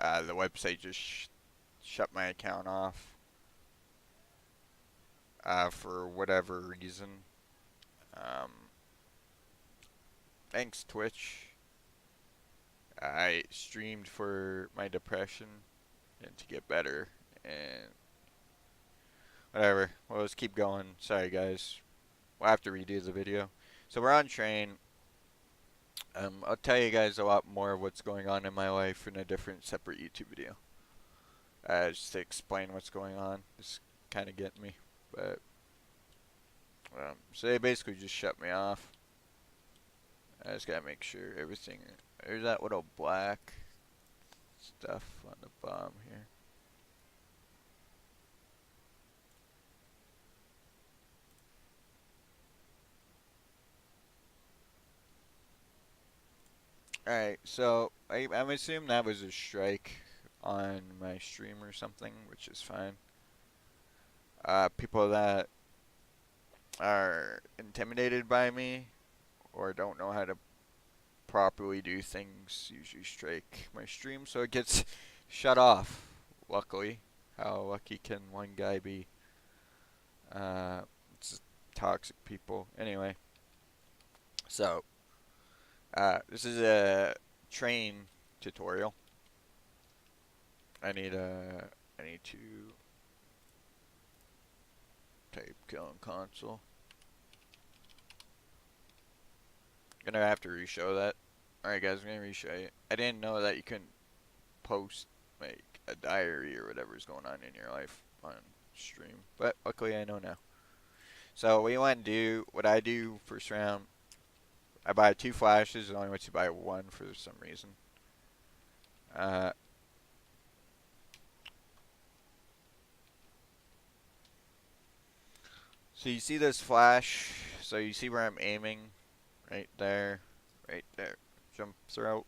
the website just shut my account off for whatever reason. Um, Thanks, Twitch. I streamed for my depression and to get better, and whatever. Well, let's keep going. Sorry, guys. We'll have to redo the video. So we're on train. I'll tell you guys a lot more of what's going on in my life in a different, separate YouTube video. Just to explain what's going on. It's kind of getting me, but so they basically just shut me off. I just gotta make sure everything. There's that little black stuff on the bottom here. Alright, so I'm assuming that was a strike on my stream or something, which is fine. People that are intimidated by me or don't know how to properly do things usually strike my stream, so it gets shut off. Luckily, how lucky can one guy be? It's toxic people. Anyway, so this is a train tutorial. I need to type kill on console. Gonna have to reshow that. Alright guys, I'm gonna reshow you. I didn't know that you couldn't post like a diary or whatever's going on in your life on stream, but luckily I know now. So what you want to do, what I do first round, I buy 2 flashes. It only lets you buy 1 for some reason. So you see this flash, so you see where I'm aiming, right there, jump throat.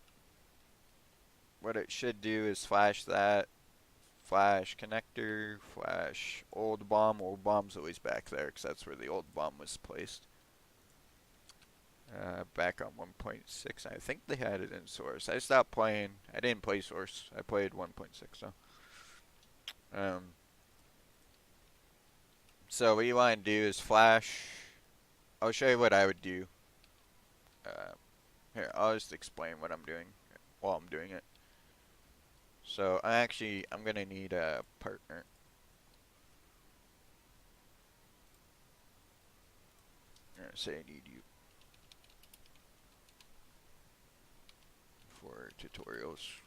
What it should do is flash that, flash connector, flash old bomb's always back there because that's where the old bomb was placed. Back on 1.6, I think they had it in source. I stopped playing, I didn't play source, I played 1.6 though. So what you want to do is flash. I'll show you what I would do. Here, I'll just explain what I'm doing while I'm doing it. So I'm gonna need a partner. I'm gonna say I need you for tutorials.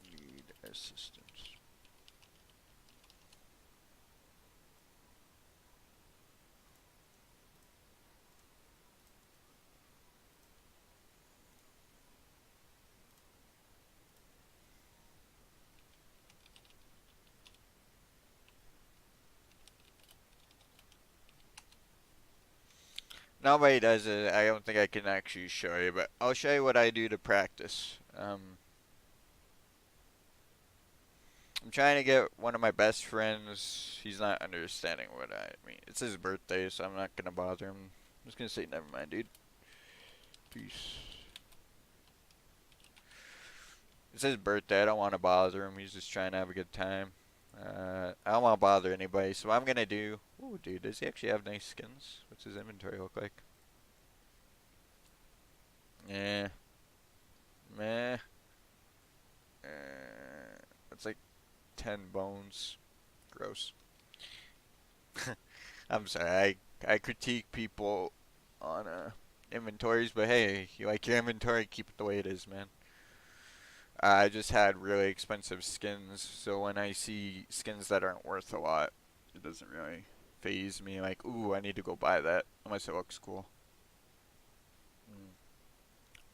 Need assistance. Nobody does it. I don't think I can actually show you, but I'll show you what I do to practice. I'm trying to get one of my best friends. He's not understanding what I mean. It's his birthday, so I'm not gonna bother him. I'm just gonna say, never mind, dude. Peace. It's his birthday. I don't want to bother him. He's just trying to have a good time. I don't want to bother anybody, so what I'm gonna do. Oh, dude, does he actually have nice skins? What's his inventory look like? Yeah. Meh. That's like 10 bones. Gross. I'm sorry. I critique people on inventories, but hey, you like your inventory, keep it the way it is, man. I just had really expensive skins, so when I see skins that aren't worth a lot, it doesn't really phase me. Like, ooh, I need to go buy that, unless it looks cool.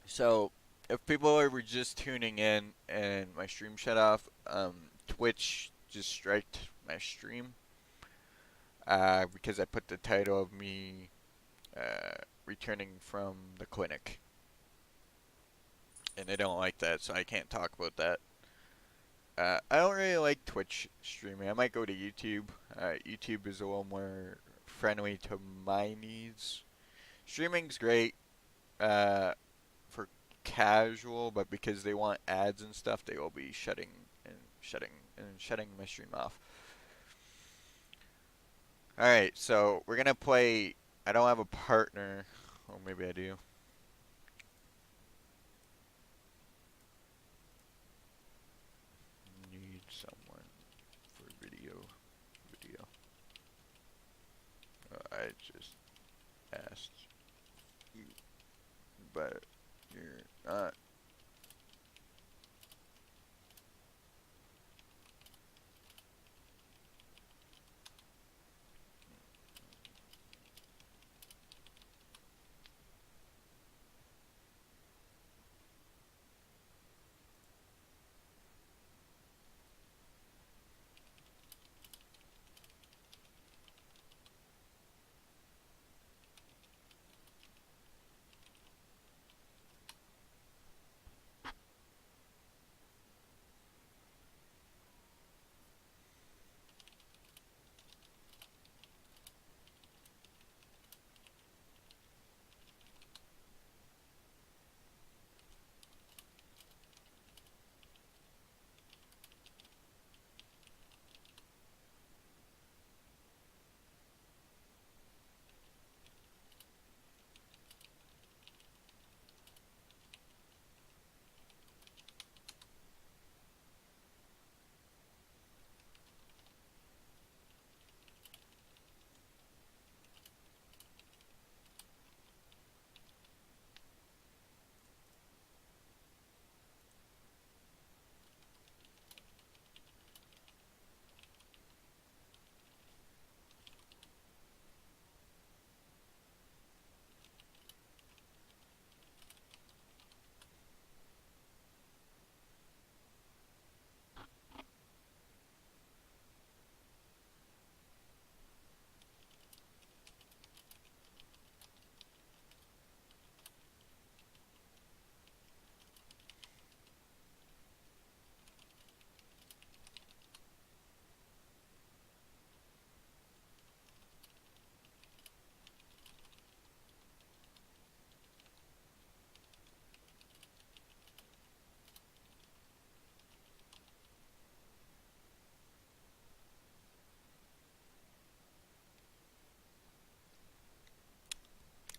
So, if people were just tuning in and my stream shut off, Twitch just striked my stream because I put the title of me returning from the clinic. And they don't like that, so I can't talk about that. I don't really like Twitch streaming. I might go to YouTube. YouTube is a little more friendly to my needs. Streaming's great for casual, but because they want ads and stuff, they will be shutting my stream off. All right, so we're gonna play. I don't have a partner. Oh, maybe I do. Need someone for video. Video. I just asked you, but you're not.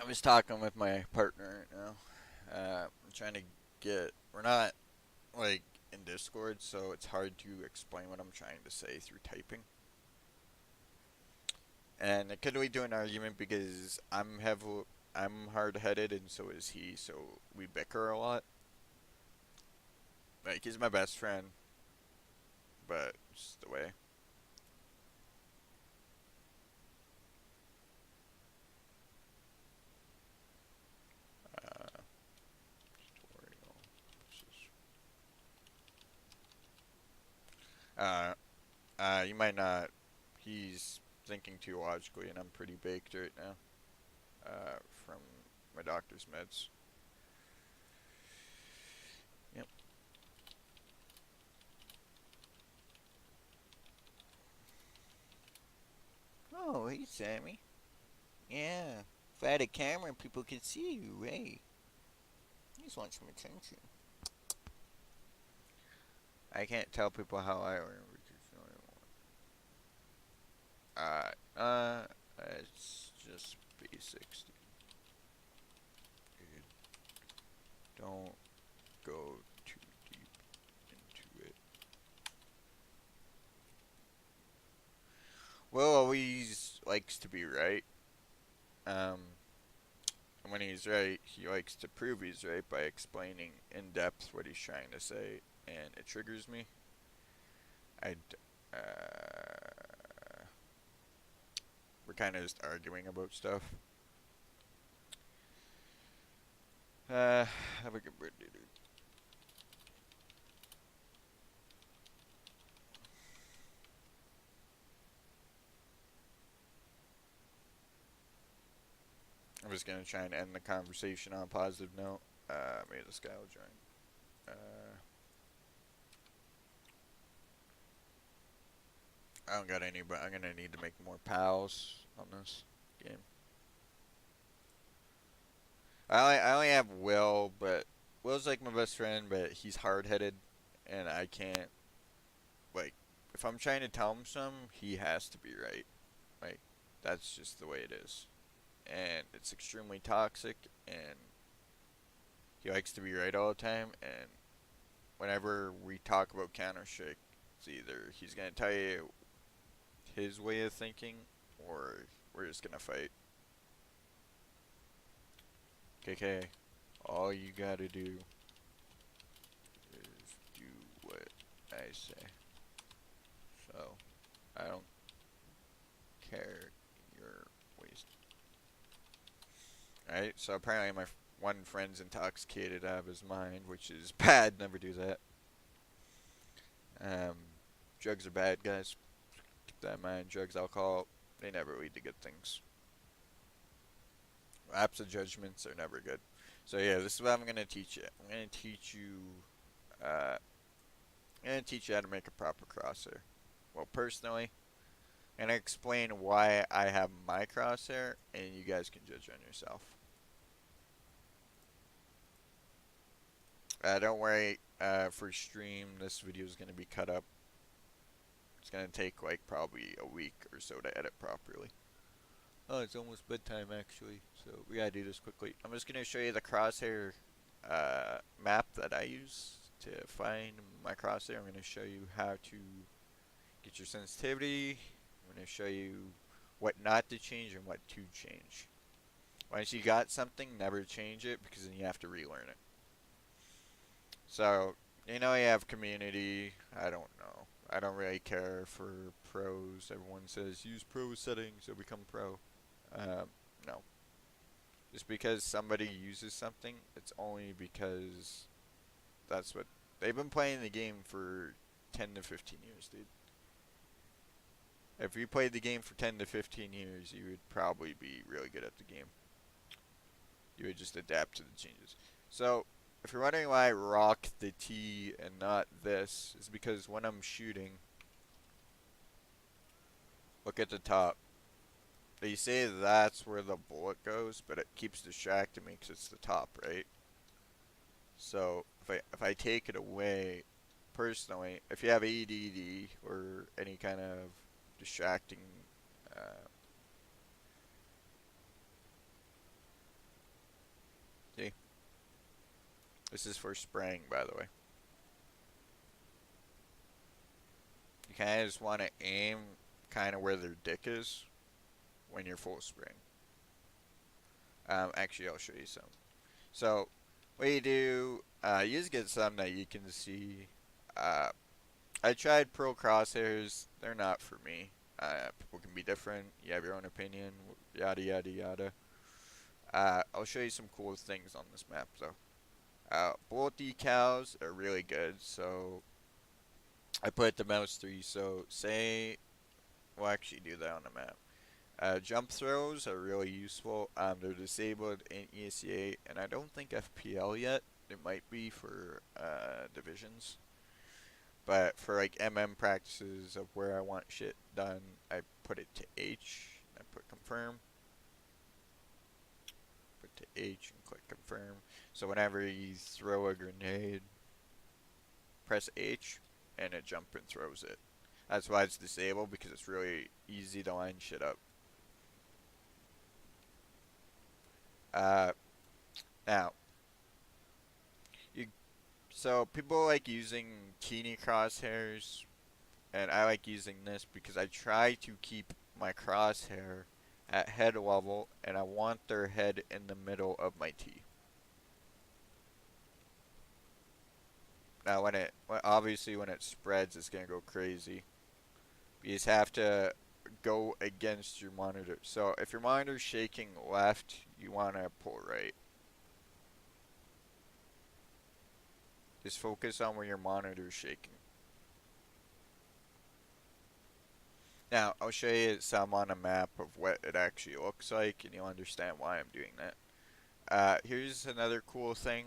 I was talking with my partner right now. I'm trying to get. We're not like in Discord, so it's hard to explain what I'm trying to say through typing. And it could lead to an argument because I'm hard-headed, and so is he. So we bicker a lot. Like he's my best friend, but it's just the way. Uh, Tutorial. Uh, you might not. He's thinking too logically, and I'm pretty baked right now. From my doctor's meds. Yep. Oh, hey, Sammy. Yeah. If I had a camera, people could see you. Hey, you just want some attention. I can't tell people how I learn because you know, it's just basics. Dude. Don't go too deep into it. Will always likes to be right. Um, and when he's right, he likes to prove he's right by explaining in depth what he's trying to say, and it triggers me. I, we're kind of just arguing about stuff. Have a good birthday, dude. I'm just gonna try and end the conversation on a positive note. Maybe this guy will join. Uh, I don't got any, but I'm gonna need to make more pals on this game. I only have Will, but Will's like my best friend, but he's hard headed, and I can't like if I'm trying to tell him something, he has to be right. Like that's just the way it is, and it's extremely toxic, and he likes to be right all the time. And whenever we talk about Counter Strike, it's either he's gonna tell you his way of thinking, or we're just gonna fight. KK, all you gotta do is do what I say. So, I don't care your waste. Alright, so apparently my one friend's intoxicated out of his mind, which is bad. Never do that. Um, drugs are bad, guys. Keep that in mind. Drugs, alcohol, they never lead to good things. Lapse of judgments are never good. So yeah, this is what I'm gonna teach you. I'm gonna teach you. Uh, I'm gonna teach you how to make a proper crosshair. Well, personally, I'm gonna explain why I have my crosshair, and you guys can judge on yourself. Don't worry. For stream, this video is gonna be cut up. It's gonna take like probably a week or so to edit properly. Oh, it's almost bedtime actually, so we gotta do this quickly. I'm just gonna show you the crosshair map that I use to find my crosshair. I'm gonna show you how to get your sensitivity. I'm gonna show you what not to change and what to change. Once you got something, never change it because then you have to relearn it. So, you have community. I don't know. I don't really care for pros. Everyone says use pro settings to become pro. No. Just because somebody uses something, it's only because that's what they've been playing the game for 10 to 15 years, dude. If you played the game for 10 to 15 years, you would probably be really good at the game. You would just adapt to the changes. So, if you're wondering why I rock the T and not this, it's because when I'm shooting, look at the top. They say that's where the bullet goes, but it keeps distracting me because it's the top, right? So if I take it away, personally, if you have ADD or any kind of distracting, see, this is for spraying, by the way. You kind of just want to aim kind of where their dick is when you're full spraying. Actually, I'll show you some. So, what you do, you just get some that you can see. I tried pro crosshairs. They're not for me. People can be different. You have your own opinion. Yada yada yada. I'll show you some cool things on this map though. Bullet decals are really good. So I put the mouse 3. So say we'll actually do that on the map. Jump throws are really useful. They're disabled in ESCA, and I don't think FPL yet. It might be for divisions. But for like MM practices of where I want shit done, I put it to H. I put confirm. Put to H and click confirm. So whenever you throw a grenade, press H, and it jumps and throws it. That's why it's disabled, because it's really easy to line shit up. Now, so people like using teeny crosshairs, and I like using this because I try to keep my crosshair at head level, and I want their head in the middle of my T. Now, obviously when it spreads, it's gonna go crazy. You just have to go against your monitor. So if your monitor's shaking left, you want to pull right. Just focus on where your monitor's shaking. Now, I'll show you some on a map of what it actually looks like, and you'll understand why I'm doing that. Here's another cool thing.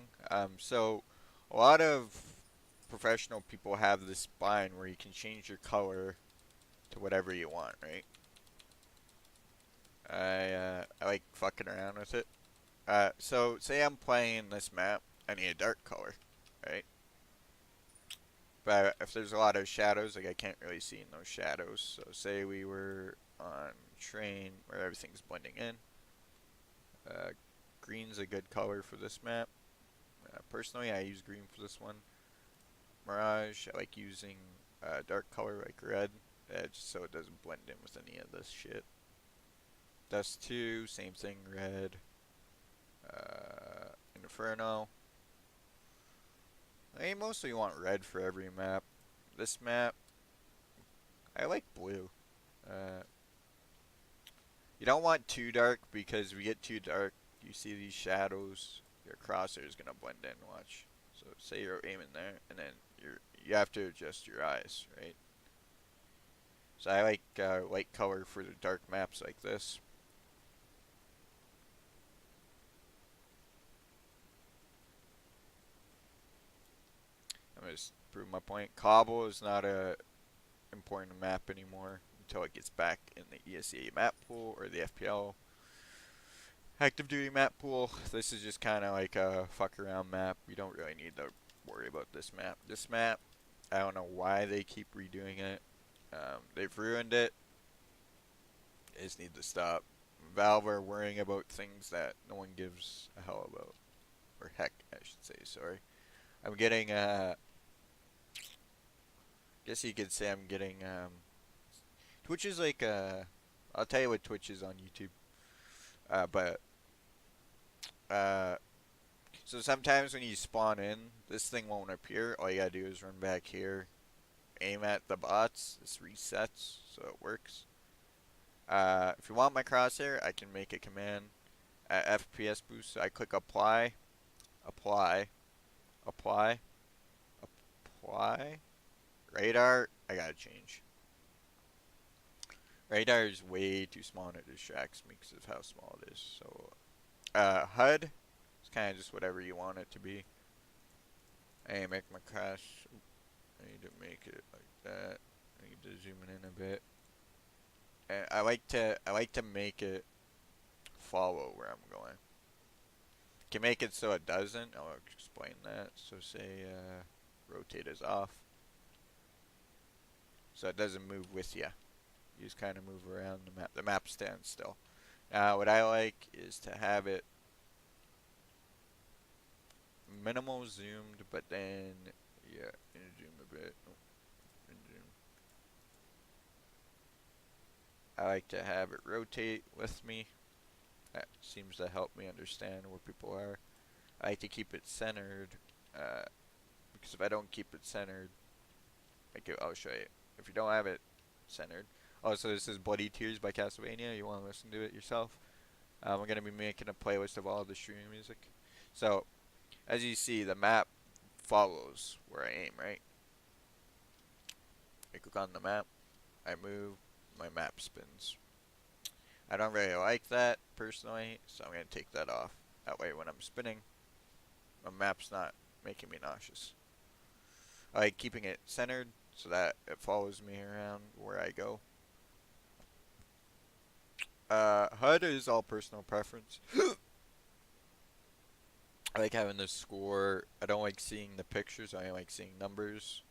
So a lot of professional people have this bind where you can change your color to whatever you want, right? I like fucking around with it. So say I'm playing this map, I need a dark color, right? But if there's a lot of shadows, like I can't really see in those shadows. So say we were on train where everything's blending in. Uh, Green's a good color for this map. Personally, I use green for this one. Mirage, I like using dark color like red, just so it doesn't blend in with any of this shit. Dust 2, same thing, red. Inferno. I mostly want red for every map. This map, I like blue. Uh, you don't want too dark because if you get too dark, you see these shadows, your crosshair is gonna blend in. Watch. So say you're aiming there, and then you have to adjust your eyes, right? So I like light color for the dark maps like this. I'm gonna just prove my point. Cobble is not a important map anymore until it gets back in the ESA map pool or the FPL active duty map pool. This is just kind of like a fuck around map. You don't really need to worry about this map. This map, I don't know why they keep redoing it. They've ruined it. They just need to stop. Valve are worrying about things that no one gives a hell about. Or heck, I should say, sorry. I'm getting, guess you could say I'm getting, Twitch is like, I'll tell you what Twitch is on YouTube. But, uh, so sometimes when you spawn in, this thing won't appear. All you gotta do is run back here, aim at the bots. This resets, so it works. If you want my crosshair, I can make a command at FPS boost. So I click apply, apply, apply, apply. Radar, I gotta change. Radar is way too small and it distracts me because of how small it is. So, HUD, it's kind of just whatever you want it to be. Hey, make my crash. I need to make it like that. I need to zoom it in a bit. And I like to make it follow where I'm going. Can make it so it doesn't. I'll explain that. So say rotate is off. So it doesn't move with you. You just kind of move around the map. The map stands still. Now what I like is to have it minimal zoomed, but then, yeah, zoom a bit. Oh, zoom. I like to have it rotate with me. That seems to help me understand where people are. I like to keep it centered, because if I don't keep it centered, I'll show you. If you don't have it centered. Oh, so this is Bloody Tears by Castlevania. You want to listen to it yourself? We're going to be making a playlist of all the streaming music. So, as you see, the map follows where I aim, right? I click on the map, I move, my map spins. I don't really like that, personally, so I'm going to take that off. That way, when I'm spinning, my map's not making me nauseous. I like keeping it centered so that it follows me around where I go. HUD is all personal preference. I like having the score. I don't like seeing the pictures. I like seeing numbers.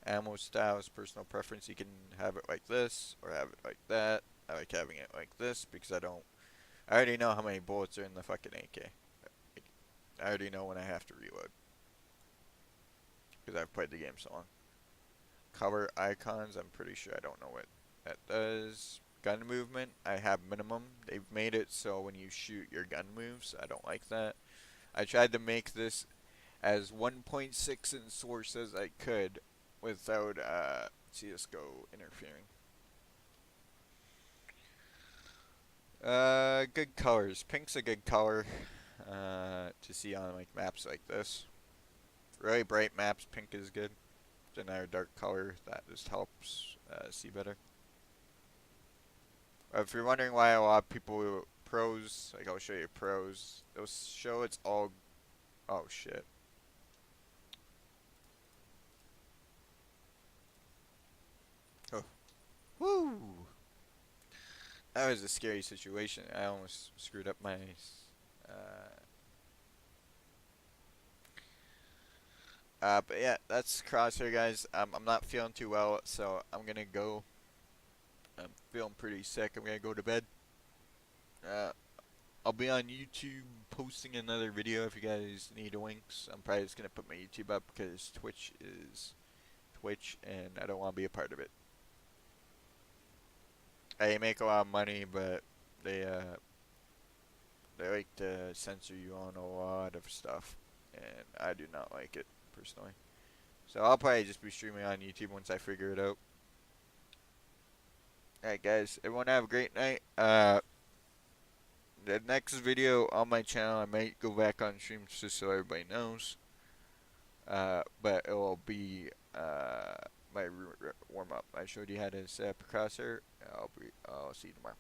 Ammo style is personal preference. You can have it like this or have it like that. I like having it like this because I already know how many bullets are in the fucking AK. I already know when I have to reload because I've played the game so long. Color icons, I'm pretty sure I don't know what that does. Gun movement, I have minimum. They've made it so when you shoot, your gun moves. I don't like that. I tried to make this as 1.6 in source as I could without CSGO interfering. Good colors. Pink's a good color to see on like maps like this. Really bright maps, pink is good. It's another dark color that just helps see better. If you're wondering why a lot of people pros, like I'll show you pros. They'll show it's all. Oh shit. Oh. Woo! Whew. That was a scary situation. I almost screwed up my. But yeah, that's Crosshair, guys. I'm not feeling too well, so I'm gonna go. I'm feeling pretty sick. I'm gonna go to bed. Uh, I'll be on YouTube posting another video if you guys need winks. I'm probably just gonna put my YouTube up because Twitch is Twitch, and I don't want to be a part of it. I make a lot of money, but they they like to censor you on a lot of stuff, and I do not like it personally. So I'll probably just be streaming on YouTube once I figure it out. Alright, guys, everyone have a great night. The next video on my channel, I might go back on streams just so everybody knows. But it will be my warm up. I showed you how to set up a crosshair. I'll see you tomorrow.